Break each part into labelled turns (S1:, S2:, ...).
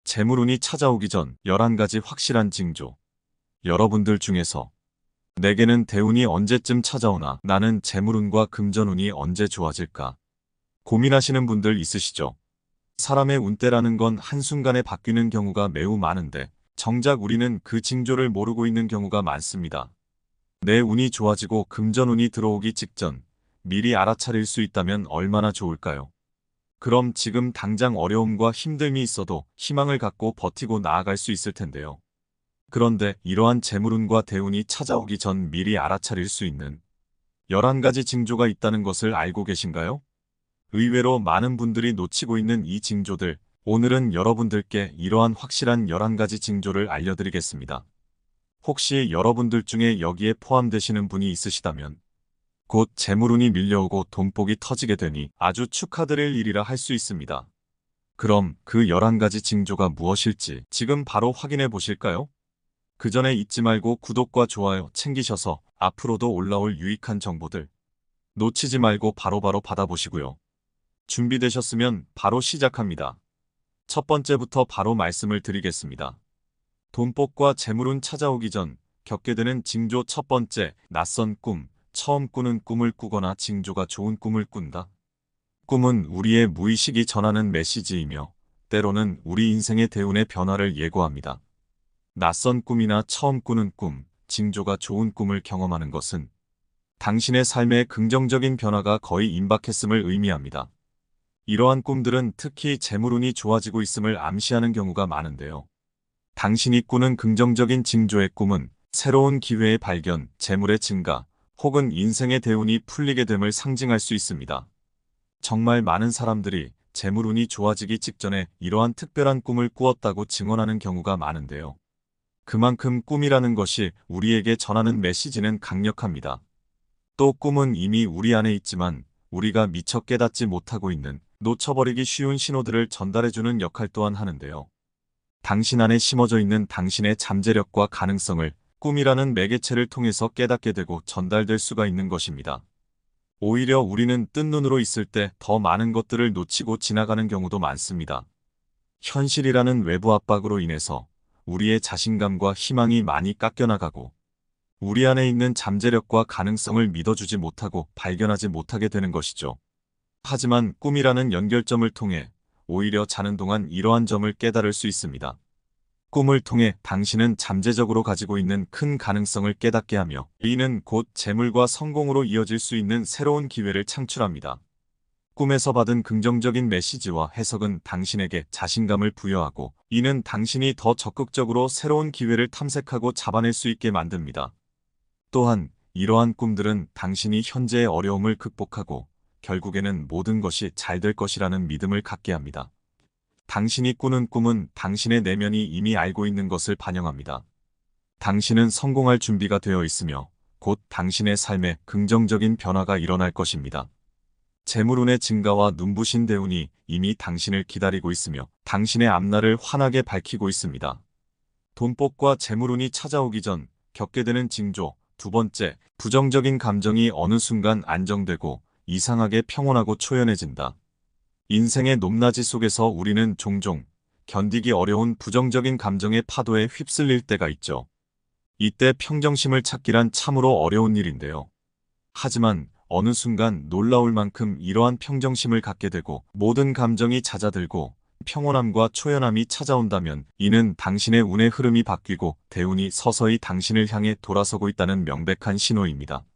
S1: 재물운이 찾아오기 전 11가지 확실한 징조. 여러분들 중에서 내게는 대운이 언제쯤 찾아오나, 나는 재물운과 금전운이 언제 좋아질까 고민하시는 분들 있으시죠? 사람의 운때라는 건 한순간에 바뀌는 경우가 매우 많은데 정작 우리는 그 징조를 모르고 있는 경우가 많습니다. 내 운이 좋아지고 금전운이 들어오기 직전 미리 알아차릴 수 있다면 얼마나 좋을까요? 그럼 지금 당장 어려움과 힘듦이 있어도 희망을 갖고 버티고 나아갈 수 있을 텐데요. 그런데 이러한 재물운과 대운이 찾아오기 전 미리 알아차릴 수 있는 11가지 징조가 있다는 것을 알고 계신가요? 의외로 많은 분들이 놓치고 있는 이 징조들, 오늘은 여러분들께 이러한 확실한 11가지 징조를 알려드리겠습니다. 혹시 여러분들 중에 여기에 포함되시는 분이 있으시다면 곧 재물운이 밀려오고 돈복이 터지게 되니 아주 축하드릴 일이라 할 수 있습니다. 그럼 그 11가지 징조가 무엇일지 지금 바로 확인해 보실까요? 그 전에 잊지 말고 구독과 좋아요 챙기셔서 앞으로도 올라올 유익한 정보들 놓치지 말고 바로바로 받아보시고요. 준비되셨으면 바로 시작합니다. 첫 번째부터 바로 말씀을 드리겠습니다. 돈복과 재물운 찾아오기 전 겪게 되는 징조 첫 번째, 낯선 꿈. 처음 꾸는 꿈을 꾸거나 징조가 좋은 꿈을 꾼다. 꿈은 우리의 무의식이 전하는 메시지이며 때로는 우리 인생의 대운의 변화를 예고합니다. 낯선 꿈이나 처음 꾸는 꿈, 징조가 좋은 꿈을 경험하는 것은 당신의 삶에 긍정적인 변화가 거의 임박했음을 의미합니다. 이러한 꿈들은 특히 재물운이 좋아지고 있음을 암시하는 경우가 많은데요. 당신이 꾸는 긍정적인 징조의 꿈은 새로운 기회의 발견, 재물의 증가, 혹은 인생의 대운이 풀리게 됨을 상징할 수 있습니다. 정말 많은 사람들이 재물운이 좋아지기 직전에 이러한 특별한 꿈을 꾸었다고 증언하는 경우가 많은데요. 그만큼 꿈이라는 것이 우리에게 전하는 메시지는 강력합니다. 또 꿈은 이미 우리 안에 있지만 우리가 미처 깨닫지 못하고 있는, 놓쳐버리기 쉬운 신호들을 전달해주는 역할 또한 하는데요. 당신 안에 심어져 있는 당신의 잠재력과 가능성을 꿈이라는 매개체를 통해서 깨닫게 되고 전달될 수가 있는 것입니다. 오히려 우리는 뜬 눈으로 있을 때 더 많은 것들을 놓치고 지나가는 경우도 많습니다. 현실이라는 외부 압박으로 인해서 우리의 자신감과 희망이 많이 깎여나가고 우리 안에 있는 잠재력과 가능성을 믿어주지 못하고 발견하지 못하게 되는 것이죠. 하지만 꿈이라는 연결점을 통해 오히려 자는 동안 이러한 점을 깨달을 수 있습니다. 꿈을 통해 당신은 잠재적으로 가지고 있는 큰 가능성을 깨닫게 하며 이는 곧 재물과 성공으로 이어질 수 있는 새로운 기회를 창출합니다. 꿈에서 받은 긍정적인 메시지와 해석은 당신에게 자신감을 부여하고 이는 당신이 더 적극적으로 새로운 기회를 탐색하고 잡아낼 수 있게 만듭니다. 또한 이러한 꿈들은 당신이 현재의 어려움을 극복하고 결국에는 모든 것이 잘 될 것이라는 믿음을 갖게 합니다. 당신이 꾸는 꿈은 당신의 내면이 이미 알고 있는 것을 반영합니다. 당신은 성공할 준비가 되어 있으며 곧 당신의 삶에 긍정적인 변화가 일어날 것입니다. 재물운의 증가와 눈부신 대운이 이미 당신을 기다리고 있으며 당신의 앞날을 환하게 밝히고 있습니다. 돈복과 재물운이 찾아오기 전 겪게 되는 징조 두 번째, 부정적인 감정이 어느 순간 안정되고 이상하게 평온하고 초연해진다. 인생의 높낮이 속에서 우리는 종종 견디기 어려운 부정적인 감정의 파도에 휩쓸릴 때가 있죠. 이때 평정심을 찾기란 참으로 어려운 일인데요. 하지만 어느 순간 놀라울 만큼 이러한 평정심을 갖게 되고 모든 감정이 잦아들고 평온함과 초연함이 찾아온다면 이는 당신의 운의 흐름이 바뀌고 대운이 서서히 당신을 향해 돌아서고 있다는 명백한 신호입니다.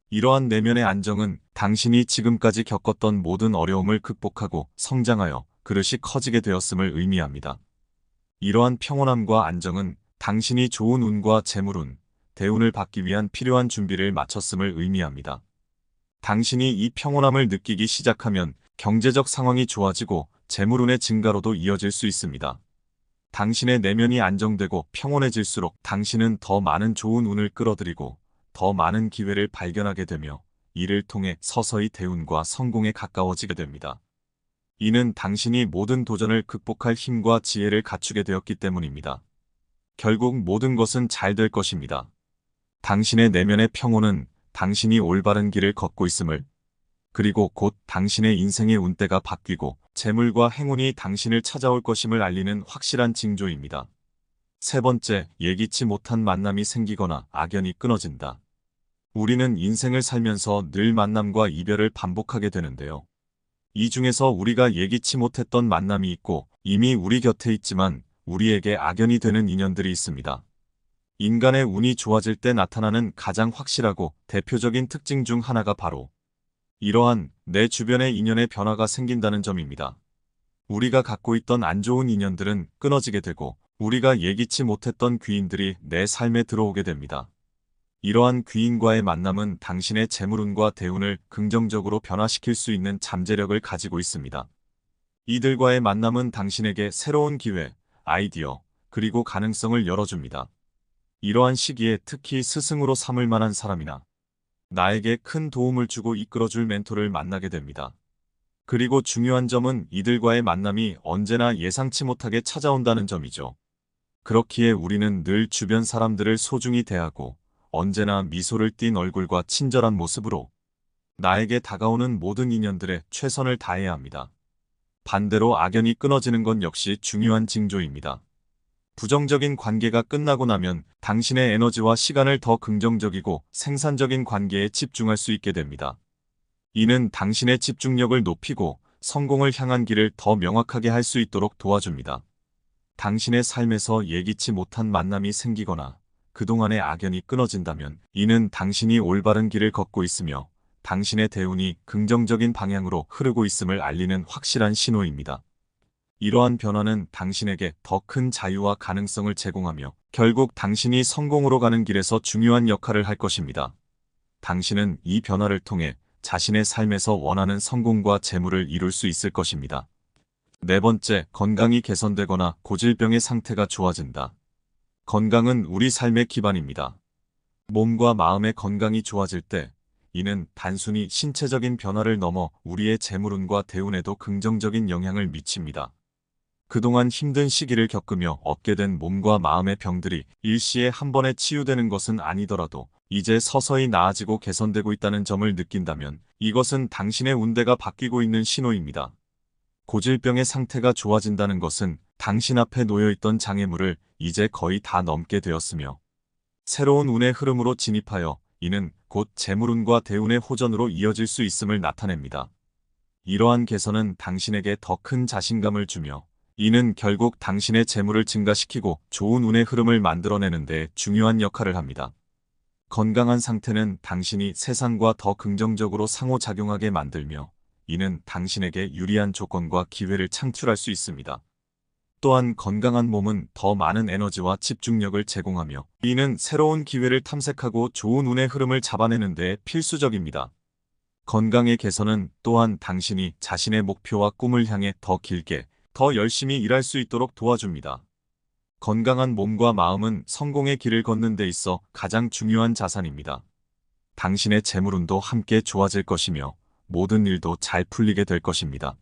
S1: 이러한 내면의 안정은 당신이 지금까지 겪었던 모든 어려움을 극복하고 성장하여 그릇이 커지게 되었음을 의미합니다. 이러한 평온함과 안정은 당신이 좋은 운과 재물운, 대운을 받기 위한 필요한 준비를 마쳤음을 의미합니다. 당신이 이 평온함을 느끼기 시작하면 경제적 상황이 좋아지고 재물운의 증가로도 이어질 수 있습니다. 당신의 내면이 안정되고 평온해질수록 당신은 더 많은 좋은 운을 끌어들이고 더 많은 기회를 발견하게 되며 이를 통해 서서히 대운과 성공에 가까워지게 됩니다. 이는 당신이 모든 도전을 극복할 힘과 지혜를 갖추게 되었기 때문입니다. 결국 모든 것은 잘 될 것입니다. 당신의 내면의 평온은 당신이 올바른 길을 걷고 있음을, 그리고 곧 당신의 인생의 운대가 바뀌고 재물과 행운이 당신을 찾아올 것임을 알리는 확실한 징조입니다. 세 번째, 예기치 못한 만남이 생기거나 악연이 끊어진다. 우리는 인생을 살면서 늘 만남과 이별을 반복하게 되는데요. 이 중에서 우리가 예기치 못했던 만남이 있고 이미 우리 곁에 있지만 우리에게 악연이 되는 인연들이 있습니다. 인간의 운이 좋아질 때 나타나는 가장 확실하고 대표적인 특징 중 하나가 바로 이러한 내 주변의 인연의 변화가 생긴다는 점입니다. 우리가 갖고 있던 안 좋은 인연들은 끊어지게 되고 우리가 예기치 못했던 귀인들이 내 삶에 들어오게 됩니다. 이러한 귀인과의 만남은 당신의 재물운과 대운을 긍정적으로 변화시킬 수 있는 잠재력을 가지고 있습니다. 이들과의 만남은 당신에게 새로운 기회, 아이디어, 그리고 가능성을 열어줍니다. 이러한 시기에 특히 스승으로 삼을 만한 사람이나 나에게 큰 도움을 주고 이끌어줄 멘토를 만나게 됩니다. 그리고 중요한 점은 이들과의 만남이 언제나 예상치 못하게 찾아온다는 점이죠. 그렇기에 우리는 늘 주변 사람들을 소중히 대하고 언제나 미소를 띤 얼굴과 친절한 모습으로 나에게 다가오는 모든 인연들에 최선을 다해야 합니다. 반대로 악연이 끊어지는 건 역시 중요한 징조입니다. 부정적인 관계가 끝나고 나면 당신의 에너지와 시간을 더 긍정적이고 생산적인 관계에 집중할 수 있게 됩니다. 이는 당신의 집중력을 높이고 성공을 향한 길을 더 명확하게 할 수 있도록 도와줍니다. 당신의 삶에서 예기치 못한 만남이 생기거나 그동안의 악연이 끊어진다면 이는 당신이 올바른 길을 걷고 있으며 당신의 대운이 긍정적인 방향으로 흐르고 있음을 알리는 확실한 신호입니다. 이러한 변화는 당신에게 더 큰 자유와 가능성을 제공하며 결국 당신이 성공으로 가는 길에서 중요한 역할을 할 것입니다. 당신은 이 변화를 통해 자신의 삶에서 원하는 성공과 재물을 이룰 수 있을 것입니다. 네 번째, 건강이 개선되거나 고질병의 상태가 좋아진다. 건강은 우리 삶의 기반입니다. 몸과 마음의 건강이 좋아질 때 이는 단순히 신체적인 변화를 넘어 우리의 재물운과 대운에도 긍정적인 영향을 미칩니다. 그동안 힘든 시기를 겪으며 얻게 된 몸과 마음의 병들이 일시에 한 번에 치유되는 것은 아니더라도 이제 서서히 나아지고 개선되고 있다는 점을 느낀다면 이것은 당신의 운대가 바뀌고 있는 신호입니다. 고질병의 상태가 좋아진다는 것은 당신 앞에 놓여있던 장애물을 이제 거의 다 넘게 되었으며 새로운 운의 흐름으로 진입하여 이는 곧 재물운과 대운의 호전으로 이어질 수 있음을 나타냅니다. 이러한 개선은 당신에게 더 큰 자신감을 주며 이는 결국 당신의 재물을 증가시키고 좋은 운의 흐름을 만들어내는 데 중요한 역할을 합니다. 건강한 상태는 당신이 세상과 더 긍정적으로 상호작용하게 만들며 이는 당신에게 유리한 조건과 기회를 창출할 수 있습니다. 또한 건강한 몸은 더 많은 에너지와 집중력을 제공하며 이는 새로운 기회를 탐색하고 좋은 운의 흐름을 잡아내는 데 필수적입니다. 건강의 개선은 또한 당신이 자신의 목표와 꿈을 향해 더 길게, 더 열심히 일할 수 있도록 도와줍니다. 건강한 몸과 마음은 성공의 길을 걷는 데 있어 가장 중요한 자산입니다. 당신의 재물운도 함께 좋아질 것이며 모든 일도 잘 풀리게 될 것입니다.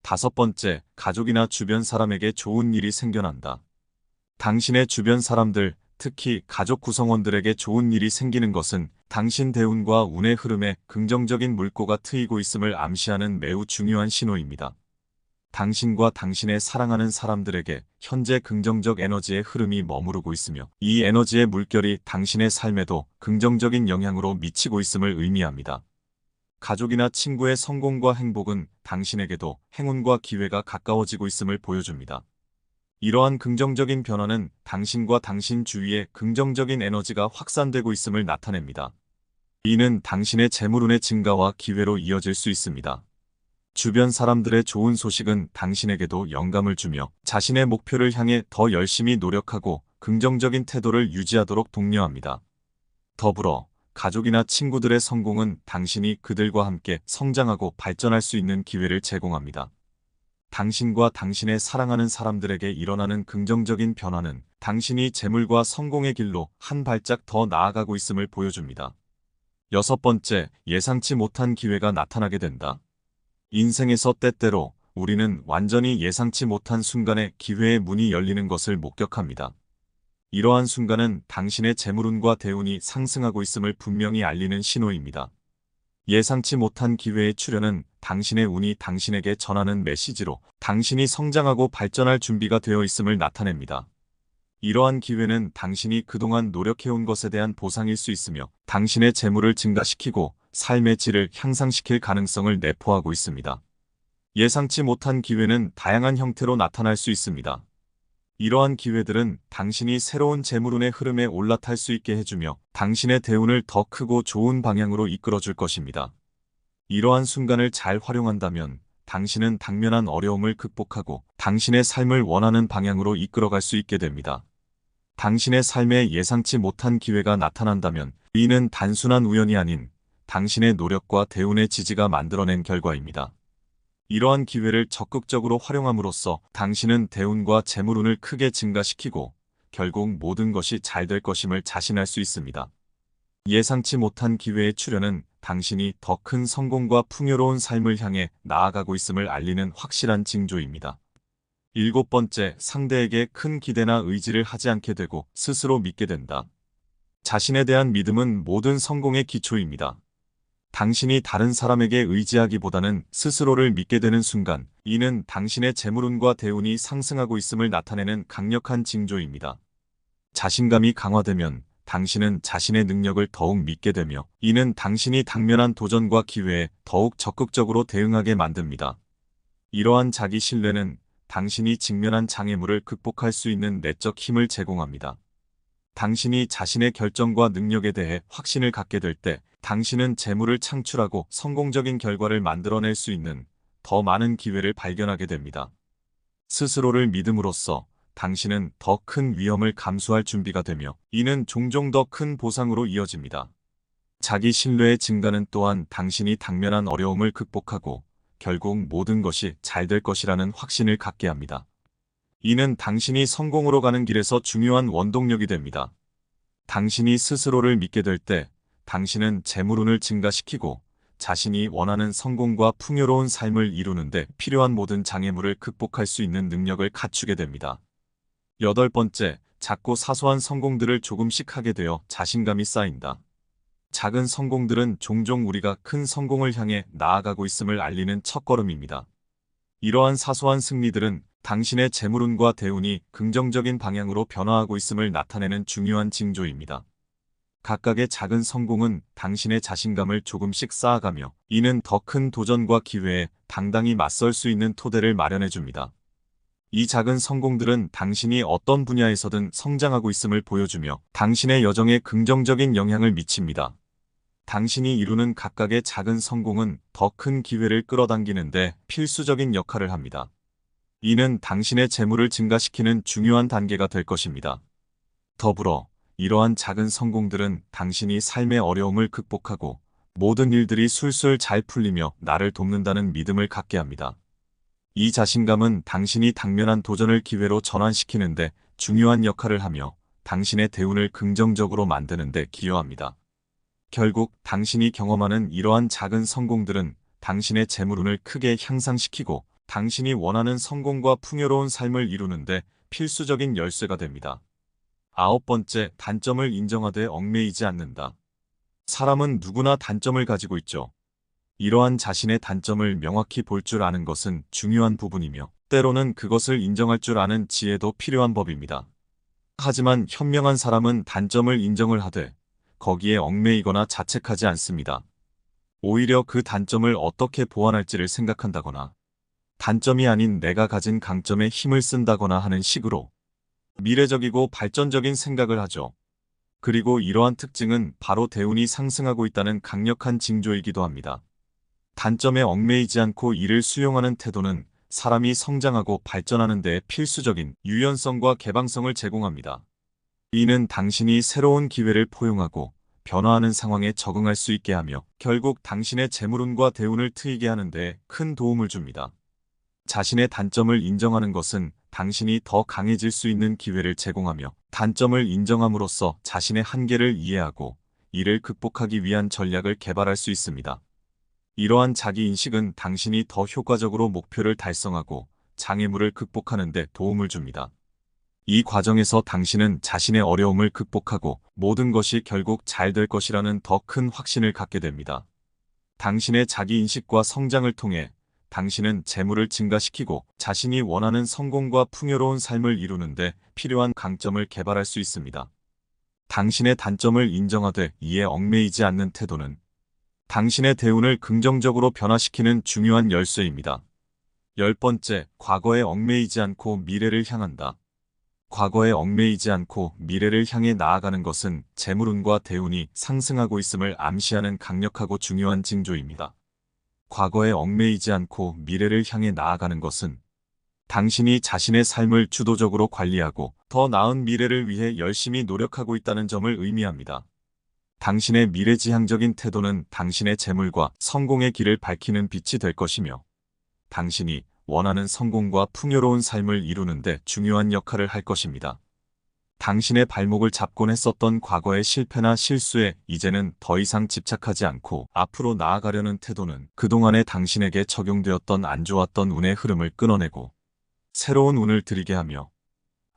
S1: 다섯 번째, 가족이나 주변 사람에게 좋은 일이 생겨난다. 당신의 주변 사람들, 특히 가족 구성원들에게 좋은 일이 생기는 것은 당신 대운과 운의 흐름에 긍정적인 물꼬가 트이고 있음을 암시하는 매우 중요한 신호입니다. 당신과 당신의 사랑하는 사람들에게 현재 긍정적 에너지의 흐름이 머무르고 있으며 이 에너지의 물결이 당신의 삶에도 긍정적인 영향으로 미치고 있음을 의미합니다. 가족이나 친구의 성공과 행복은 당신에게도 행운과 기회가 가까워지고 있음을 보여줍니다. 이러한 긍정적인 변화는 당신과 당신 주위에 긍정적인 에너지가 확산되고 있음을 나타냅니다. 이는 당신의 재물운의 증가와 기회로 이어질 수 있습니다. 주변 사람들의 좋은 소식은 당신에게도 영감을 주며 자신의 목표를 향해 더 열심히 노력하고 긍정적인 태도를 유지하도록 독려합니다. 더불어 가족이나 친구들의 성공은 당신이 그들과 함께 성장하고 발전할 수 있는 기회를 제공합니다. 당신과 당신의 사랑하는 사람들에게 일어나는 긍정적인 변화는 당신이 재물과 성공의 길로 한 발짝 더 나아가고 있음을 보여줍니다. 여섯 번째, 예상치 못한 기회가 나타나게 된다. 인생에서 때때로 우리는 완전히 예상치 못한 순간에 기회의 문이 열리는 것을 목격합니다. 이러한 순간은 당신의 재물운과 대운이 상승하고 있음을 분명히 알리는 신호입니다. 예상치 못한 기회의 출현은 당신의 운이 당신에게 전하는 메시지로 당신이 성장하고 발전할 준비가 되어 있음을 나타냅니다. 이러한 기회는 당신이 그동안 노력해온 것에 대한 보상일 수 있으며 당신의 재물을 증가시키고 삶의 질을 향상시킬 가능성을 내포하고 있습니다. 예상치 못한 기회는 다양한 형태로 나타날 수 있습니다. 이러한 기회들은 당신이 새로운 재물운의 흐름에 올라탈 수 있게 해주며 당신의 대운을 더 크고 좋은 방향으로 이끌어줄 것입니다. 이러한 순간을 잘 활용한다면 당신은 당면한 어려움을 극복하고 당신의 삶을 원하는 방향으로 이끌어갈 수 있게 됩니다. 당신의 삶에 예상치 못한 기회가 나타난다면 이는 단순한 우연이 아닌 당신의 노력과 대운의 지지가 만들어낸 결과입니다. 이러한 기회를 적극적으로 활용함으로써 당신은 대운과 재물운을 크게 증가시키고 결국 모든 것이 잘 될 것임을 자신할 수 있습니다. 예상치 못한 기회의 출현은 당신이 더 큰 성공과 풍요로운 삶을 향해 나아가고 있음을 알리는 확실한 징조입니다. 7번째, 상대에게 큰 기대나 의지를 하지 않게 되고 스스로 믿게 된다. 자신에 대한 믿음은 모든 성공의 기초입니다. 당신이 다른 사람에게 의지하기보다는 스스로를 믿게 되는 순간, 이는 당신의 재물운과 대운이 상승하고 있음을 나타내는 강력한 징조입니다. 자신감이 강화되면 당신은 자신의 능력을 더욱 믿게 되며, 이는 당신이 당면한 도전과 기회에 더욱 적극적으로 대응하게 만듭니다. 이러한 자기 신뢰는 당신이 직면한 장애물을 극복할 수 있는 내적 힘을 제공합니다. 당신이 자신의 결정과 능력에 대해 확신을 갖게 될 때, 당신은 재물을 창출하고 성공적인 결과를 만들어낼 수 있는 더 많은 기회를 발견하게 됩니다. 스스로를 믿음으로써 당신은 더 큰 위험을 감수할 준비가 되며 이는 종종 더 큰 보상으로 이어집니다. 자기 신뢰의 증가는 또한 당신이 당면한 어려움을 극복하고 결국 모든 것이 잘 될 것이라는 확신을 갖게 합니다. 이는 당신이 성공으로 가는 길에서 중요한 원동력이 됩니다. 당신이 스스로를 믿게 될 때 당신은 재물운을 증가시키고 자신이 원하는 성공과 풍요로운 삶을 이루는데 필요한 모든 장애물을 극복할 수 있는 능력을 갖추게 됩니다. 8번째, 작고 사소한 성공들을 조금씩 하게 되어 자신감이 쌓인다. 작은 성공들은 종종 우리가 큰 성공을 향해 나아가고 있음을 알리는 첫걸음입니다. 이러한 사소한 승리들은 당신의 재물운과 대운이 긍정적인 방향으로 변화하고 있음을 나타내는 중요한 징조입니다. 각각의 작은 성공은 당신의 자신감을 조금씩 쌓아가며 이는 더 큰 도전과 기회에 당당히 맞설 수 있는 토대를 마련해 줍니다. 이 작은 성공들은 당신이 어떤 분야에서든 성장하고 있음을 보여주며 당신의 여정에 긍정적인 영향을 미칩니다. 당신이 이루는 각각의 작은 성공은 더 큰 기회를 끌어당기는데 필수적인 역할을 합니다. 이는 당신의 재물을 증가시키는 중요한 단계가 될 것입니다. 더불어 이러한 작은 성공들은 당신이 삶의 어려움을 극복하고 모든 일들이 술술 잘 풀리며 나를 돕는다는 믿음을 갖게 합니다. 이 자신감은 당신이 당면한 도전을 기회로 전환시키는데 중요한 역할을 하며 당신의 대운을 긍정적으로 만드는 데 기여합니다. 결국 당신이 경험하는 이러한 작은 성공들은 당신의 재물운을 크게 향상시키고 당신이 원하는 성공과 풍요로운 삶을 이루는데 필수적인 열쇠가 됩니다. 9번째, 단점을 인정하되 얽매이지 않는다. 사람은 누구나 단점을 가지고 있죠. 이러한 자신의 단점을 명확히 볼 줄 아는 것은 중요한 부분이며 때로는 그것을 인정할 줄 아는 지혜도 필요한 법입니다. 하지만 현명한 사람은 단점을 인정을 하되 거기에 얽매이거나 자책하지 않습니다. 오히려 그 단점을 어떻게 보완할지를 생각한다거나 단점이 아닌 내가 가진 강점에 힘을 쓴다거나 하는 식으로 미래적이고 발전적인 생각을 하죠. 그리고 이러한 특징은 바로 대운이 상승하고 있다는 강력한 징조이기도 합니다. 단점에 얽매이지 않고 이를 수용하는 태도는 사람이 성장하고 발전하는 데 필수적인 유연성과 개방성을 제공합니다. 이는 당신이 새로운 기회를 포용하고 변화하는 상황에 적응할 수 있게 하며 결국 당신의 재물운과 대운을 트이게 하는 데 큰 도움을 줍니다. 자신의 단점을 인정하는 것은 당신이 더 강해질 수 있는 기회를 제공하며 단점을 인정함으로써 자신의 한계를 이해하고 이를 극복하기 위한 전략을 개발할 수 있습니다. 이러한 자기인식은 당신이 더 효과적으로 목표를 달성하고 장애물을 극복하는 데 도움을 줍니다. 이 과정에서 당신은 자신의 어려움을 극복하고 모든 것이 결국 잘 될 것이라는 더 큰 확신을 갖게 됩니다. 당신의 자기인식과 성장을 통해 당신은 재물을 증가시키고 자신이 원하는 성공과 풍요로운 삶을 이루는데 필요한 강점을 개발할 수 있습니다. 당신의 단점을 인정하되 이에 얽매이지 않는 태도는 당신의 대운을 긍정적으로 변화시키는 중요한 열쇠입니다. 10번째, 과거에 얽매이지 않고 미래를 향한다. 과거에 얽매이지 않고 미래를 향해 나아가는 것은 재물운과 대운이 상승하고 있음을 암시하는 강력하고 중요한 징조입니다. 과거에 얽매이지 않고 미래를 향해 나아가는 것은 당신이 자신의 삶을 주도적으로 관리하고 더 나은 미래를 위해 열심히 노력하고 있다는 점을 의미합니다. 당신의 미래지향적인 태도는 당신의 재물과 성공의 길을 밝히는 빛이 될 것이며 당신이 원하는 성공과 풍요로운 삶을 이루는 데 중요한 역할을 할 것입니다. 당신의 발목을 잡곤 했었던 과거의 실패나 실수에 이제는 더 이상 집착하지 않고 앞으로 나아가려는 태도는 그동안의 당신에게 적용되었던 안 좋았던 운의 흐름을 끊어내고 새로운 운을 들이게 하며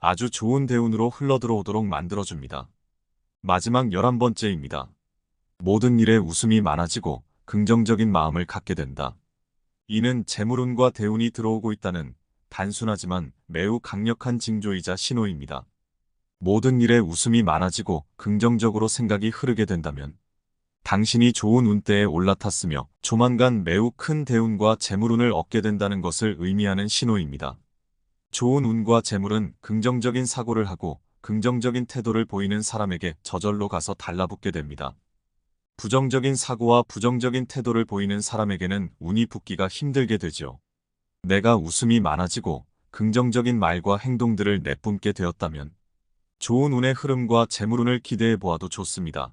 S1: 아주 좋은 대운으로 흘러들어오도록 만들어줍니다. 마지막 11번째입니다. 모든 일에 웃음이 많아지고 긍정적인 마음을 갖게 된다. 이는 재물운과 대운이 들어오고 있다는 단순하지만 매우 강력한 징조이자 신호입니다. 모든 일에 웃음이 많아지고 긍정적으로 생각이 흐르게 된다면 당신이 좋은 운대에 올라탔으며 조만간 매우 큰 대운과 재물운을 얻게 된다는 것을 의미하는 신호입니다. 좋은 운과 재물은 긍정적인 사고를 하고 긍정적인 태도를 보이는 사람에게 저절로 가서 달라붙게 됩니다. 부정적인 사고와 부정적인 태도를 보이는 사람에게는 운이 붙기가 힘들게 되죠. 내가 웃음이 많아지고 긍정적인 말과 행동들을 내뿜게 되었다면 좋은 운의 흐름과 재물운을 기대해 보아도 좋습니다.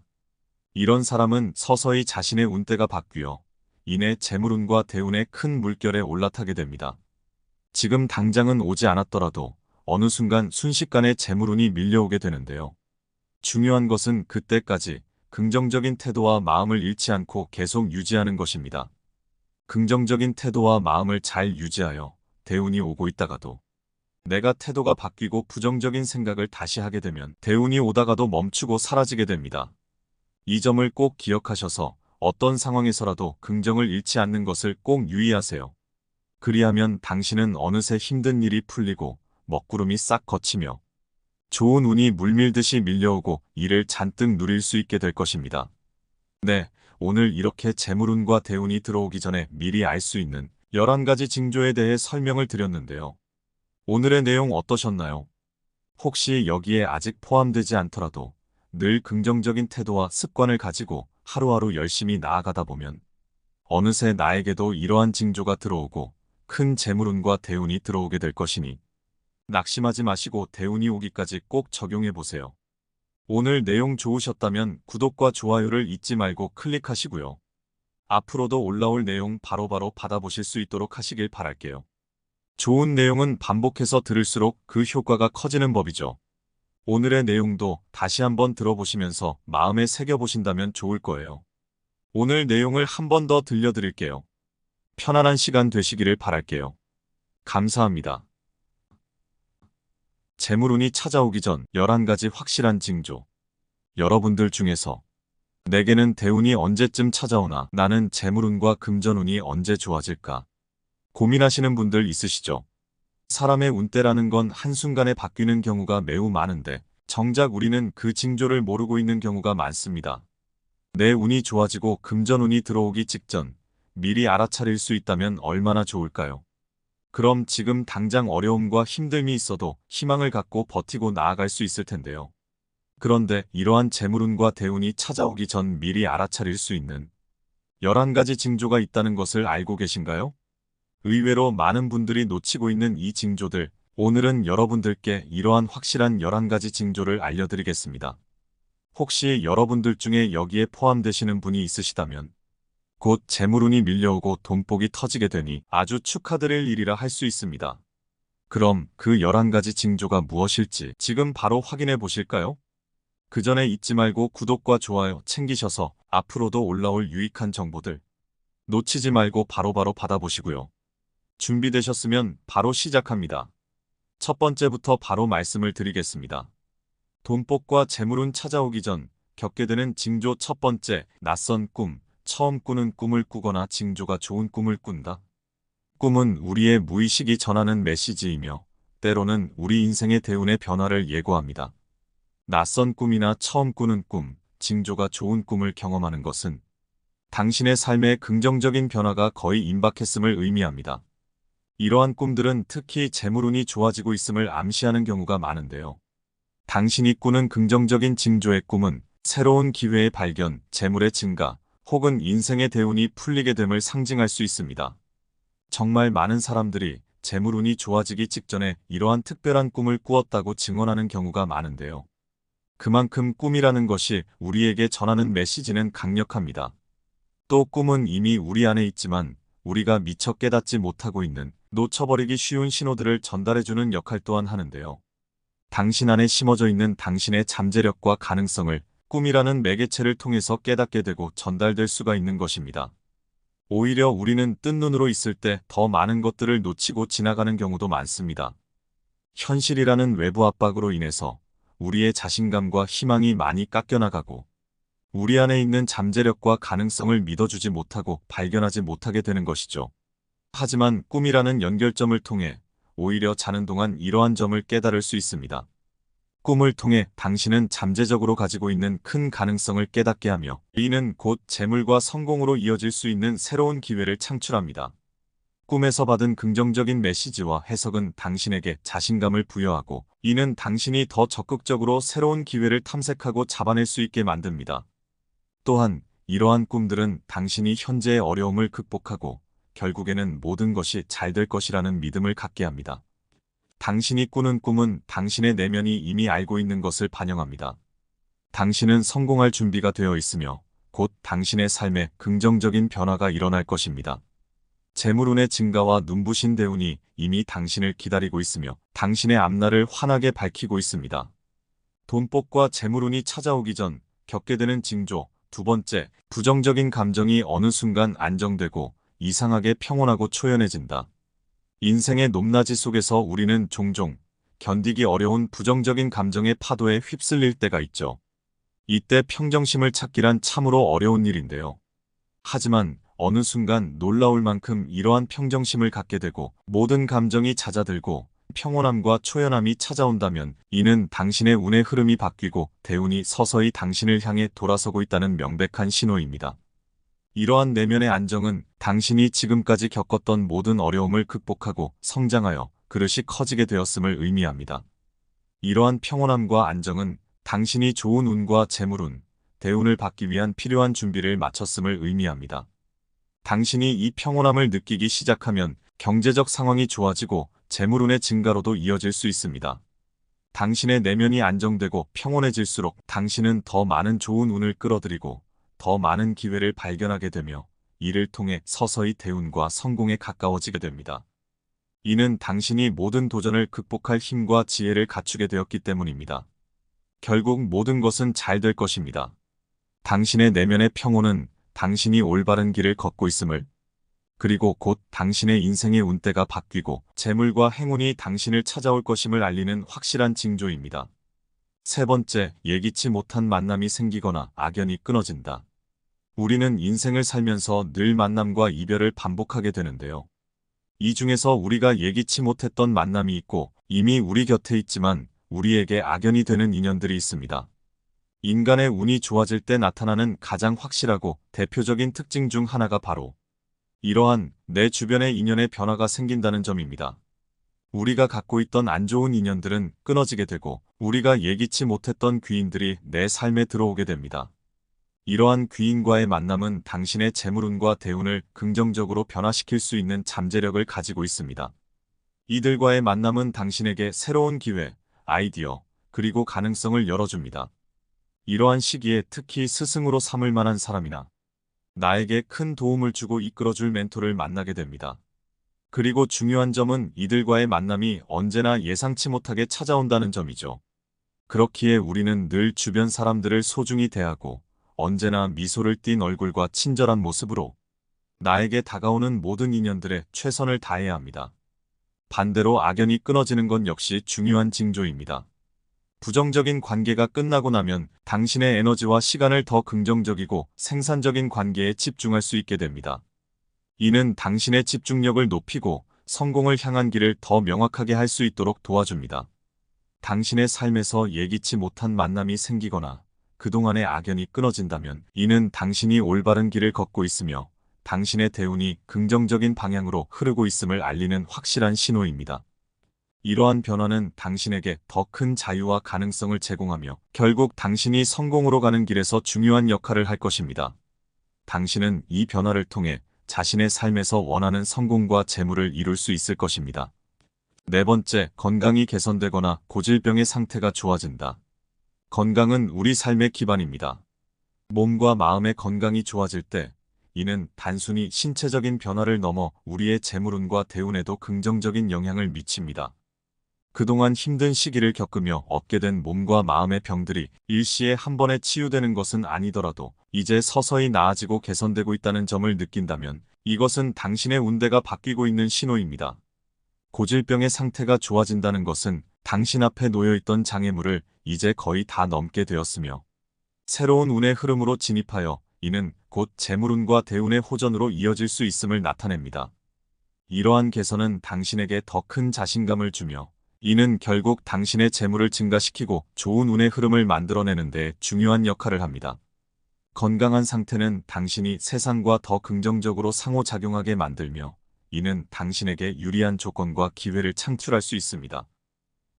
S1: 이런 사람은 서서히 자신의 운대가 바뀌어 이내 재물운과 대운의 큰 물결에 올라타게 됩니다. 지금 당장은 오지 않았더라도 어느 순간 순식간에 재물운이 밀려오게 되는데요. 중요한 것은 그때까지 긍정적인 태도와 마음을 잃지 않고 계속 유지하는 것입니다. 긍정적인 태도와 마음을 잘 유지하여 대운이 오고 있다가도 내가 태도가 바뀌고 부정적인 생각을 다시 하게 되면 대운이 오다가도 멈추고 사라지게 됩니다. 이 점을 꼭 기억하셔서 어떤 상황에서라도 긍정을 잃지 않는 것을 꼭 유의하세요. 그리하면 당신은 어느새 힘든 일이 풀리고 먹구름이 싹 걷히며 좋은 운이 물밀듯이 밀려오고 이를 잔뜩 누릴 수 있게 될 것입니다. 네, 오늘 이렇게 재물운과 대운이 들어오기 전에 미리 알 수 있는 11가지 징조에 대해 설명을 드렸는데요. 오늘의 내용 어떠셨나요? 혹시 여기에 아직 포함되지 않더라도 늘 긍정적인 태도와 습관을 가지고 하루하루 열심히 나아가다 보면 어느새 나에게도 이러한 징조가 들어오고 큰 재물운과 대운이 들어오게 될 것이니 낙심하지 마시고 대운이 오기까지 꼭 적용해 보세요. 오늘 내용 좋으셨다면 구독과 좋아요를 잊지 말고 클릭하시고요. 앞으로도 올라올 내용 바로바로 받아보실 수 있도록 하시길 바랄게요. 좋은 내용은 반복해서 들을수록 그 효과가 커지는 법이죠. 오늘의 내용도 다시 한번 들어보시면서 마음에 새겨보신다면 좋을 거예요. 오늘 내용을 한 번 더 들려드릴게요. 편안한 시간 되시기를 바랄게요. 감사합니다. 재물운이 찾아오기 전 11가지 확실한 징조. 여러분들 중에서 내게는 대운이 언제쯤 찾아오나 나는 재물운과 금전운이 언제 좋아질까 고민하시는 분들 있으시죠? 사람의 운대라는 건 한순간에 바뀌는 경우가 매우 많은데 정작 우리는 그 징조를 모르고 있는 경우가 많습니다. 내 운이 좋아지고 금전운이 들어오기 직전 미리 알아차릴 수 있다면 얼마나 좋을까요? 그럼 지금 당장 어려움과 힘듦이 있어도 희망을 갖고 버티고 나아갈 수 있을 텐데요. 그런데 이러한 재물운과 대운이 찾아오기 전 미리 알아차릴 수 있는 11가지 징조가 있다는 것을 알고 계신가요? 의외로 많은 분들이 놓치고 있는 이 징조들, 오늘은 여러분들께 이러한 확실한 11가지 징조를 알려드리겠습니다. 혹시 여러분들 중에 여기에 포함되시는 분이 있으시다면 곧 재물운이 밀려오고 돈복이 터지게 되니 아주 축하드릴 일이라 할 수 있습니다. 그럼 그 11가지 징조가 무엇일지 지금 바로 확인해 보실까요? 그 전에 잊지 말고 구독과 좋아요 챙기셔서 앞으로도 올라올 유익한 정보들 놓치지 말고 바로바로 받아보시고요. 준비되셨으면 바로 시작합니다. 첫 번째부터 바로 말씀을 드리겠습니다. 돈복과 재물운 찾아오기 전 겪게 되는 징조 첫 번째, 낯선 꿈, 처음 꾸는 꿈을 꾸거나 징조가 좋은 꿈을 꾼다. 꿈은 우리의 무의식이 전하는 메시지이며 때로는 우리 인생의 대운의 변화를 예고합니다. 낯선 꿈이나 처음 꾸는 꿈, 징조가 좋은 꿈을 경험하는 것은 당신의 삶에 긍정적인 변화가 거의 임박했음을 의미합니다. 이러한 꿈들은 특히 재물운이 좋아지고 있음을 암시하는 경우가 많은데요. 당신이 꾸는 긍정적인 징조의 꿈은 새로운 기회의 발견, 재물의 증가, 혹은 인생의 대운이 풀리게 됨을 상징할 수 있습니다. 정말 많은 사람들이 재물운이 좋아지기 직전에 이러한 특별한 꿈을 꾸었다고 증언하는 경우가 많은데요. 그만큼 꿈이라는 것이 우리에게 전하는 메시지는 강력합니다. 또 꿈은 이미 우리 안에 있지만 우리가 미처 깨닫지 못하고 있는 놓쳐버리기 쉬운 신호들을 전달해주는 역할 또한 하는데요. 당신 안에 심어져 있는 당신의 잠재력과 가능성을 꿈이라는 매개체를 통해서 깨닫게 되고 전달될 수가 있는 것입니다. 오히려 우리는 뜬 눈으로 있을 때 더 많은 것들을 놓치고 지나가는 경우도 많습니다. 현실이라는 외부 압박으로 인해서 우리의 자신감과 희망이 많이 깎여나가고 우리 안에 있는 잠재력과 가능성을 믿어주지 못하고 발견하지 못하게 되는 것이죠. 하지만 꿈이라는 연결점을 통해 오히려 자는 동안 이러한 점을 깨달을 수 있습니다. 꿈을 통해 당신은 잠재적으로 가지고 있는 큰 가능성을 깨닫게 하며 이는 곧 재물과 성공으로 이어질 수 있는 새로운 기회를 창출합니다. 꿈에서 받은 긍정적인 메시지와 해석은 당신에게 자신감을 부여하고 이는 당신이 더 적극적으로 새로운 기회를 탐색하고 잡아낼 수 있게 만듭니다. 또한 이러한 꿈들은 당신이 현재의 어려움을 극복하고 결국에는 모든 것이 잘 될 것이라는 믿음을 갖게 합니다. 당신이 꾸는 꿈은 당신의 내면이 이미 알고 있는 것을 반영합니다. 당신은 성공할 준비가 되어 있으며 곧 당신의 삶에 긍정적인 변화가 일어날 것입니다. 재물운의 증가와 눈부신 대운이 이미 당신을 기다리고 있으며 당신의 앞날을 환하게 밝히고 있습니다. 돈복과 재물운이 찾아오기 전 겪게 되는 징조. 두 번째, 부정적인 감정이 어느 순간 안정되고 이상하게 평온하고 초연해진다. 인생의 높낮이 속에서 우리는 종종 견디기 어려운 부정적인 감정의 파도에 휩쓸릴 때가 있죠. 이때 평정심을 찾기란 참으로 어려운 일인데요. 하지만 어느 순간 놀라울 만큼 이러한 평정심을 갖게 되고 모든 감정이 잦아들고 평온함과 초연함이 찾아온다면 이는 당신의 운의 흐름이 바뀌고 대운이 서서히 당신을 향해 돌아서고 있다는 명백한 신호입니다. 이러한 내면의 안정은 당신이 지금까지 겪었던 모든 어려움을 극복하고 성장하여 그릇이 커지게 되었음을 의미합니다. 이러한 평온함과 안정은 당신이 좋은 운과 재물운, 대운을 받기 위한 필요한 준비를 마쳤음을 의미합니다. 당신이 이 평온함을 느끼기 시작하면 경제적 상황이 좋아지고 재물운의 증가로도 이어질 수 있습니다. 당신의 내면이 안정되고 평온해질수록 당신은 더 많은 좋은 운을 끌어들이고 더 많은 기회를 발견하게 되며 이를 통해 서서히 대운과 성공에 가까워지게 됩니다. 이는 당신이 모든 도전을 극복할 힘과 지혜를 갖추게 되었기 때문입니다. 결국 모든 것은 잘 될 것입니다. 당신의 내면의 평온은 당신이 올바른 길을 걷고 있음을, 그리고 곧 당신의 인생의 운대가 바뀌고 재물과 행운이 당신을 찾아올 것임을 알리는 확실한 징조입니다. 세 번째, 예기치 못한 만남이 생기거나 악연이 끊어진다. 우리는 인생을 살면서 늘 만남과 이별을 반복하게 되는데요. 이 중에서 우리가 예기치 못했던 만남이 있고 이미 우리 곁에 있지만 우리에게 악연이 되는 인연들이 있습니다. 인간의 운이 좋아질 때 나타나는 가장 확실하고 대표적인 특징 중 하나가 바로 이러한 내 주변의 인연의 변화가 생긴다는 점입니다. 우리가 갖고 있던 안 좋은 인연들은 끊어지게 되고 우리가 예기치 못했던 귀인들이 내 삶에 들어오게 됩니다. 이러한 귀인과의 만남은 당신의 재물운과 대운을 긍정적으로 변화시킬 수 있는 잠재력을 가지고 있습니다. 이들과의 만남은 당신에게 새로운 기회, 아이디어, 그리고 가능성을 열어줍니다. 이러한 시기에 특히 스승으로 삼을 만한 사람이나 나에게 큰 도움을 주고 이끌어줄 멘토를 만나게 됩니다. 그리고 중요한 점은 이들과의 만남이 언제나 예상치 못하게 찾아온다는 점이죠. 그렇기에 우리는 늘 주변 사람들을 소중히 대하고 언제나 미소를 띤 얼굴과 친절한 모습으로 나에게 다가오는 모든 인연들에 최선을 다해야 합니다. 반대로 악연이 끊어지는 건 역시 중요한 징조입니다. 부정적인 관계가 끝나고 나면 당신의 에너지와 시간을 더 긍정적이고 생산적인 관계에 집중할 수 있게 됩니다. 이는 당신의 집중력을 높이고 성공을 향한 길을 더 명확하게 할 수 있도록 도와줍니다. 당신의 삶에서 예기치 못한 만남이 생기거나 그동안의 악연이 끊어진다면 이는 당신이 올바른 길을 걷고 있으며 당신의 대운이 긍정적인 방향으로 흐르고 있음을 알리는 확실한 신호입니다. 이러한 변화는 당신에게 더 큰 자유와 가능성을 제공하며 결국 당신이 성공으로 가는 길에서 중요한 역할을 할 것입니다. 당신은 이 변화를 통해 자신의 삶에서 원하는 성공과 재물을 이룰 수 있을 것입니다. 네 번째, 건강이 개선되거나 고질병의 상태가 좋아진다. 건강은 우리 삶의 기반입니다. 몸과 마음의 건강이 좋아질 때 이는 단순히 신체적인 변화를 넘어 우리의 재물운과 대운에도 긍정적인 영향을 미칩니다. 그동안 힘든 시기를 겪으며 얻게 된 몸과 마음의 병들이 일시에 한 번에 치유되는 것은 아니더라도 이제 서서히 나아지고 개선되고 있다는 점을 느낀다면 이것은 당신의 운대가 바뀌고 있는 신호입니다. 고질병의 상태가 좋아진다는 것은 당신 앞에 놓여있던 장애물을 이제 거의 다 넘게 되었으며 새로운 운의 흐름으로 진입하여 이는 곧 재물운과 대운의 호전으로 이어질 수 있음을 나타냅니다. 이러한 개선은 당신에게 더 큰 자신감을 주며 이는 결국 당신의 재물을 증가시키고 좋은 운의 흐름을 만들어내는 데 중요한 역할을 합니다. 건강한 상태는 당신이 세상과 더 긍정적으로 상호작용하게 만들며 이는 당신에게 유리한 조건과 기회를 창출할 수 있습니다.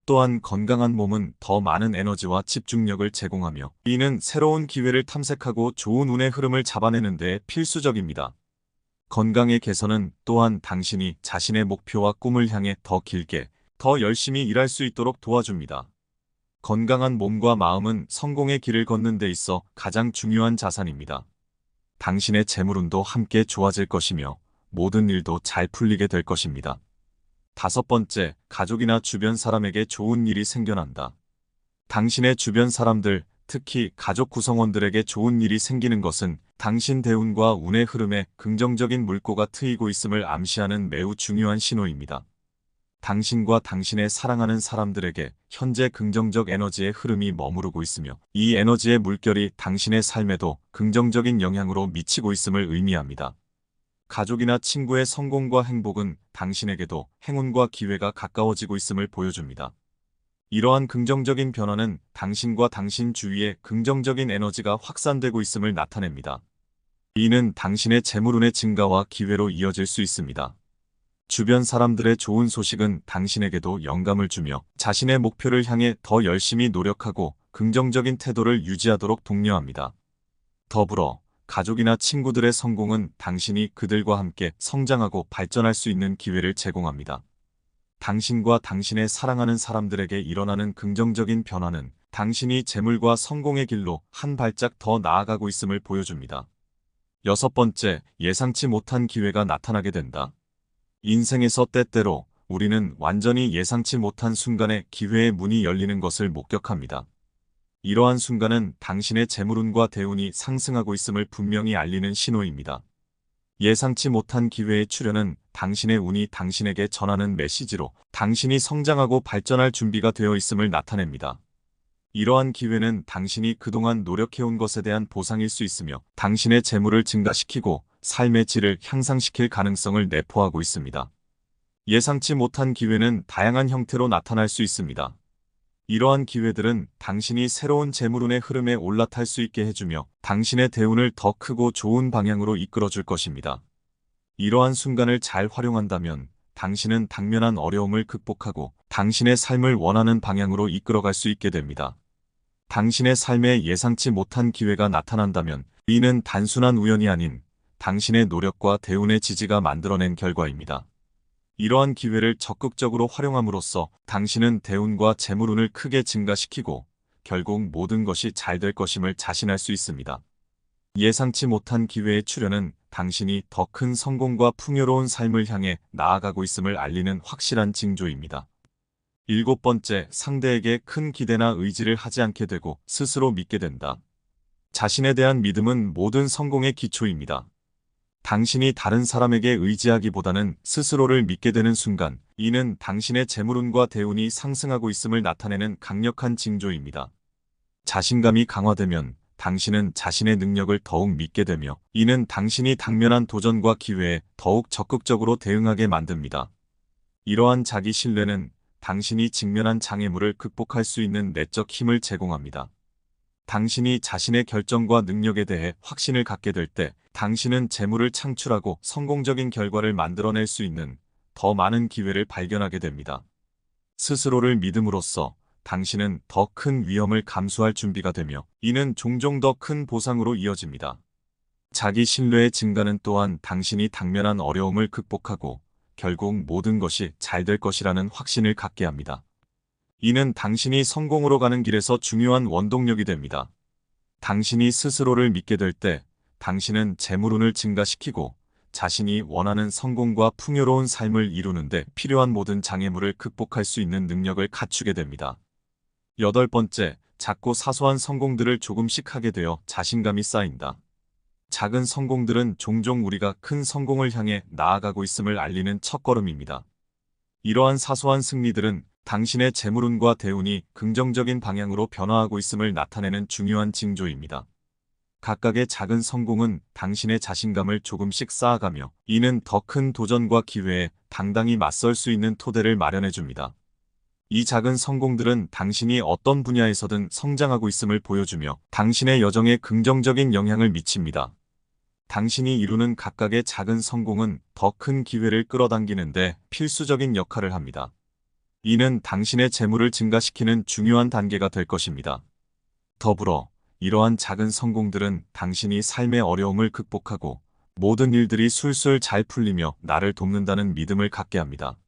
S1: 또한 건강한 몸은 더 많은 에너지와 집중력을 제공하며 이는 새로운 기회를 탐색하고 좋은 운의 흐름을 잡아내는 데 필수적입니다. 건강의 개선은 또한 당신이 자신의 목표와 꿈을 향해 더 길게, 더 열심히 일할 수 있도록 도와줍니다. 건강한 몸과 마음은 성공의 길을 걷는 데 있어 가장 중요한 자산입니다. 당신의 재물운도 함께 좋아질 것이며 모든 일도 잘 풀리게 될 것입니다. 다섯 번째, 가족이나 주변 사람에게 좋은 일이 생겨난다. 당신의 주변 사람들, 특히 가족 구성원들에게 좋은 일이 생기는 것은 당신 대운과 운의 흐름에 긍정적인 물꼬가 트이고 있음을 암시하는 매우 중요한 신호입니다. 당신과 당신의 사랑하는 사람들에게 현재 긍정적 에너지의 흐름이 머무르고 있으며 이 에너지의 물결이 당신의 삶에도 긍정적인 영향으로 미치고 있음을 의미합니다. 가족이나 친구의 성공과 행복은 당신에게도 행운과 기회가 가까워지고 있음을 보여줍니다. 이러한 긍정적인 변화는 당신과 당신 주위에 긍정적인 에너지가 확산되고 있음을 나타냅니다. 이는 당신의 재물운의 증가와 기회로 이어질 수 있습니다. 주변 사람들의 좋은 소식은 당신에게도 영감을 주며 자신의 목표를 향해 더 열심히 노력하고 긍정적인 태도를 유지하도록 독려합니다. 더불어 가족이나 친구들의 성공은 당신이 그들과 함께 성장하고 발전할 수 있는 기회를 제공합니다. 당신과 당신의 사랑하는 사람들에게 일어나는 긍정적인 변화는 당신이 재물과 성공의 길로 한 발짝 더 나아가고 있음을 보여줍니다. 여섯 번째, 예상치 못한 기회가 나타나게 된다. 인생에서 때때로 우리는 완전히 예상치 못한 순간에 기회의 문이 열리는 것을 목격합니다. 이러한 순간은 당신의 재물운과 대운이 상승하고 있음을 분명히 알리는 신호입니다. 예상치 못한 기회의 출현은 당신의 운이 당신에게 전하는 메시지로 당신이 성장하고 발전할 준비가 되어 있음을 나타냅니다. 이러한 기회는 당신이 그동안 노력해온 것에 대한 보상일 수 있으며 당신의 재물을 증가시키고 삶의 질을 향상시킬 가능성을 내포하고 있습니다. 예상치 못한 기회는 다양한 형태로 나타날 수 있습니다. 이러한 기회들은 당신이 새로운 재물운의 흐름에 올라탈 수 있게 해주며 당신의 대운을 더 크고 좋은 방향으로 이끌어줄 것입니다. 이러한 순간을 잘 활용한다면 당신은 당면한 어려움을 극복하고 당신의 삶을 원하는 방향으로 이끌어갈 수 있게 됩니다. 당신의 삶에 예상치 못한 기회가 나타난다면 이는 단순한 우연이 아닌 당신의 노력과 대운의 지지가 만들어낸 결과입니다. 이러한 기회를 적극적으로 활용함으로써 당신은 대운과 재물운을 크게 증가시키고 결국 모든 것이 잘 될 것임을 자신할 수 있습니다. 예상치 못한 기회의 출현은 당신이 더 큰 성공과 풍요로운 삶을 향해 나아가고 있음을 알리는 확실한 징조입니다. 일곱 번째, 상대에게 큰 기대나 의지를 하지 않게 되고 스스로 믿게 된다. 자신에 대한 믿음은 모든 성공의 기초입니다. 당신이 다른 사람에게 의지하기보다는 스스로를 믿게 되는 순간, 이는 당신의 재물운과 대운이 상승하고 있음을 나타내는 강력한 징조입니다. 자신감이 강화되면 당신은 자신의 능력을 더욱 믿게 되며, 이는 당신이 당면한 도전과 기회에 더욱 적극적으로 대응하게 만듭니다. 이러한 자기 신뢰는 당신이 직면한 장애물을 극복할 수 있는 내적 힘을 제공합니다. 당신이 자신의 결정과 능력에 대해 확신을 갖게 될 때, 당신은 재물을 창출하고 성공적인 결과를 만들어낼 수 있는 더 많은 기회를 발견하게 됩니다. 스스로를 믿음으로써 당신은 더 큰 위험을 감수할 준비가 되며, 이는 종종 더 큰 보상으로 이어집니다. 자기 신뢰의 증가는 또한 당신이 당면한 어려움을 극복하고 결국 모든 것이 잘 될 것이라는 확신을 갖게 합니다. 이는 당신이 성공으로 가는 길에서 중요한 원동력이 됩니다. 당신이 스스로를 믿게 될 때 당신은 재물운을 증가시키고 자신이 원하는 성공과 풍요로운 삶을 이루는데 필요한 모든 장애물을 극복할 수 있는 능력을 갖추게 됩니다. 8번째, 작고 사소한 성공들을 조금씩 하게 되어 자신감이 쌓인다. 작은 성공들은 종종 우리가 큰 성공을 향해 나아가고 있음을 알리는 첫걸음입니다. 이러한 사소한 승리들은 당신의 재물운과 대운이 긍정적인 방향으로 변화하고 있음을 나타내는 중요한 징조입니다. 각각의 작은 성공은 당신의 자신감을 조금씩 쌓아가며, 이는 더 큰 도전과 기회에 당당히 맞설 수 있는 토대를 마련해 줍니다. 이 작은 성공들은 당신이 어떤 분야에서든 성장하고 있음을 보여주며 당신의 여정에 긍정적인 영향을 미칩니다. 당신이 이루는 각각의 작은 성공은 더 큰 기회를 끌어당기는데 필수적인 역할을 합니다. 이는 당신의 재물을 증가시키는 중요한 단계가 될 것입니다. 더불어 이러한 작은 성공들은 당신이 삶의 어려움을 극복하고 모든 일들이 술술 잘 풀리며 나를 돕는다는 믿음을 갖게 합니다.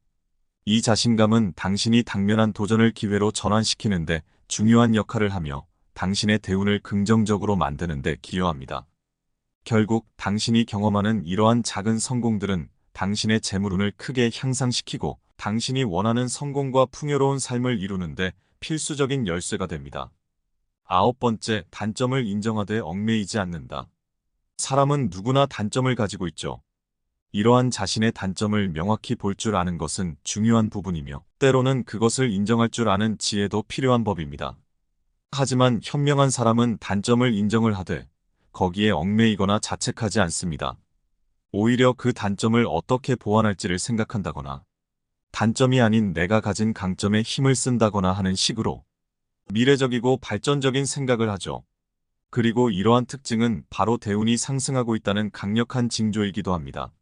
S1: 이 자신감은 당신이 당면한 도전을 기회로 전환시키는데 중요한 역할을 하며 당신의 대운을 긍정적으로 만드는 데 기여합니다. 결국 당신이 경험하는 이러한 작은 성공들은 당신의 재물운을 크게 향상시키고 당신이 원하는 성공과 풍요로운 삶을 이루는데 필수적인 열쇠가 됩니다. 9번째, 단점을 인정하되 얽매이지 않는다. 사람은 누구나 단점을 가지고 있죠. 이러한 자신의 단점을 명확히 볼 줄 아는 것은 중요한 부분이며, 때로는 그것을 인정할 줄 아는 지혜도 필요한 법입니다. 하지만 현명한 사람은 단점을 인정을 하되 거기에 얽매이거나 자책하지 않습니다. 오히려 그 단점을 어떻게 보완할지를 생각한다거나 단점이 아닌 내가 가진 강점에 힘을 쓴다거나 하는 식으로 미래적이고 발전적인 생각을 하죠. 그리고 이러한 특징은 바로 대운이 상승하고 있다는 강력한 징조이기도 합니다.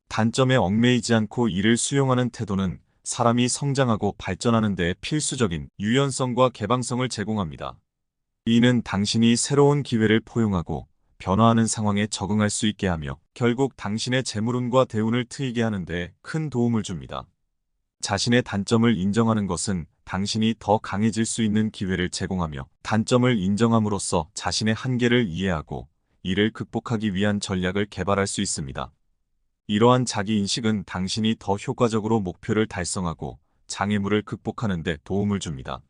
S1: 단점에 얽매이지 않고 이를 수용하는 태도는 사람이 성장하고 발전하는 데 필수적인 유연성과 개방성을 제공합니다. 이는 당신이 새로운 기회를 포용하고 변화하는 상황에 적응할 수 있게 하며 결국 당신의 재물운과 대운을 트이게 하는 데 큰 도움을 줍니다. 자신의 단점을 인정하는 것은 당신이 더 강해질 수 있는 기회를 제공하며, 단점을 인정함으로써 자신의 한계를 이해하고 이를 극복하기 위한 전략을 개발할 수 있습니다. 이러한 자기인식은 당신이 더 효과적으로 목표를 달성하고 장애물을 극복하는 데 도움을 줍니다.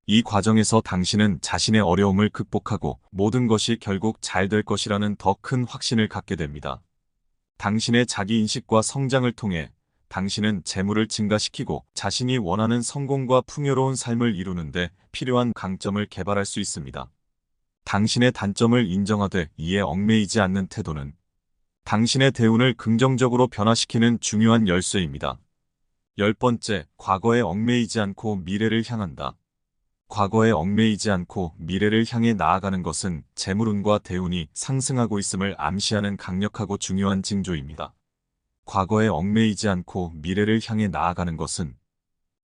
S1: 이 과정에서 당신은 자신의 어려움을 극복하고 모든 것이 결국 잘 될 것이라는 더 큰 확신을 갖게 됩니다. 당신의 자기인식과 성장을 통해 당신은 재물을 증가시키고 자신이 원하는 성공과 풍요로운 삶을 이루는데 필요한 강점을 개발할 수 있습니다. 당신의 단점을 인정하되 이에 얽매이지 않는 태도는 당신의 대운을 긍정적으로 변화시키는 중요한 열쇠입니다. 10번째, 과거에 얽매이지 않고 미래를 향한다. 과거에 얽매이지 않고 미래를 향해 나아가는 것은 재물운과 대운이 상승하고 있음을 암시하는 강력하고 중요한 징조입니다. 과거에 얽매이지 않고 미래를 향해 나아가는 것은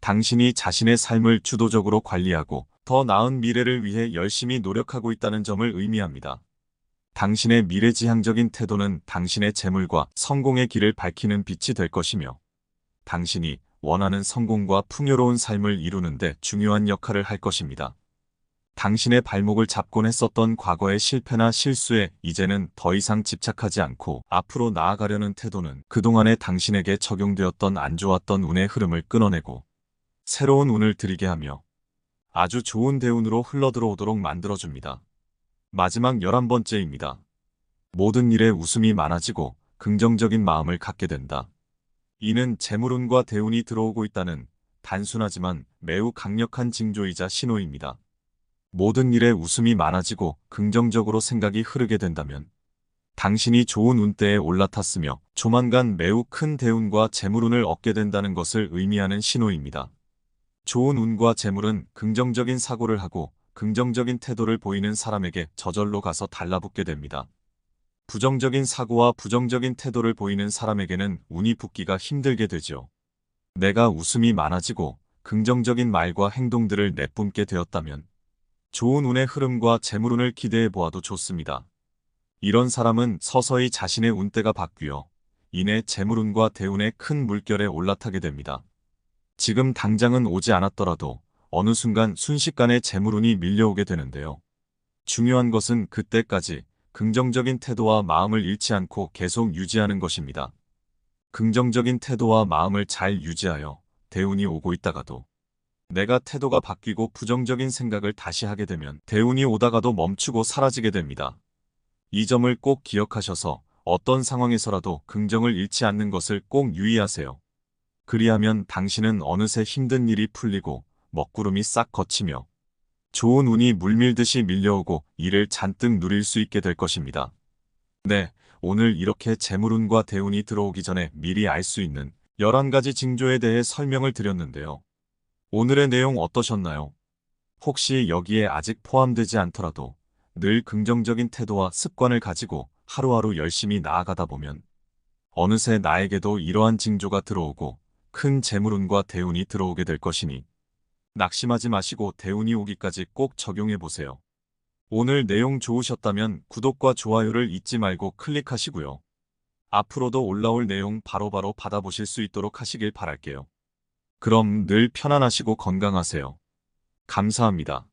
S1: 당신이 자신의 삶을 주도적으로 관리하고 더 나은 미래를 위해 열심히 노력하고 있다는 점을 의미합니다. 당신의 미래지향적인 태도는 당신의 재물과 성공의 길을 밝히는 빛이 될 것이며, 당신이 원하는 성공과 풍요로운 삶을 이루는 데 중요한 역할을 할 것입니다. 당신의 발목을 잡곤 했었던 과거의 실패나 실수에 이제는 더 이상 집착하지 않고 앞으로 나아가려는 태도는 그동안의 당신에게 적용되었던 안 좋았던 운의 흐름을 끊어내고 새로운 운을 들이게 하며 아주 좋은 대운으로 흘러들어오도록 만들어줍니다. 마지막 11번째입니다. 모든 일에 웃음이 많아지고 긍정적인 마음을 갖게 된다. 이는 재물운과 대운이 들어오고 있다는 단순하지만 매우 강력한 징조이자 신호입니다. 모든 일에 웃음이 많아지고 긍정적으로 생각이 흐르게 된다면 당신이 좋은 운대에 올라탔으며 조만간 매우 큰 대운과 재물운을 얻게 된다는 것을 의미하는 신호입니다. 좋은 운과 재물은 긍정적인 사고를 하고 긍정적인 태도를 보이는 사람에게 저절로 가서 달라붙게 됩니다. 부정적인 사고와 부정적인 태도를 보이는 사람에게는 운이 붙기가 힘들게 되죠. 내가 웃음이 많아지고 긍정적인 말과 행동들을 내뿜게 되었다면 좋은 운의 흐름과 재물운을 기대해 보아도 좋습니다. 이런 사람은 서서히 자신의 운대가 바뀌어 이내 재물운과 대운의 큰 물결에 올라타게 됩니다. 지금 당장은 오지 않았더라도 어느 순간 순식간에 재물운이 밀려오게 되는데요. 중요한 것은 그때까지 긍정적인 태도와 마음을 잃지 않고 계속 유지하는 것입니다. 긍정적인 태도와 마음을 잘 유지하여 대운이 오고 있다가도 내가 태도가 바뀌고 부정적인 생각을 다시 하게 되면 대운이 오다가도 멈추고 사라지게 됩니다. 이 점을 꼭 기억하셔서 어떤 상황에서라도 긍정을 잃지 않는 것을 꼭 유의하세요. 그리하면 당신은 어느새 힘든 일이 풀리고 먹구름이 싹 걷히며 좋은 운이 물밀듯이 밀려오고 이를 잔뜩 누릴 수 있게 될 것입니다. 네, 오늘 이렇게 재물운과 대운이 들어오기 전에 미리 알 수 있는 11가지 징조에 대해 설명을 드렸는데요. 오늘의 내용 어떠셨나요? 혹시 여기에 아직 포함되지 않더라도 늘 긍정적인 태도와 습관을 가지고 하루하루 열심히 나아가다 보면 어느새 나에게도 이러한 징조가 들어오고 큰 재물운과 대운이 들어오게 될 것이니 낙심하지 마시고 대운이 오기까지 꼭 적용해 보세요. 오늘 내용 좋으셨다면 구독과 좋아요를 잊지 말고 클릭하시고요. 앞으로도 올라올 내용 바로바로 받아보실 수 있도록 하시길 바랄게요. 그럼 늘 편안하시고 건강하세요. 감사합니다.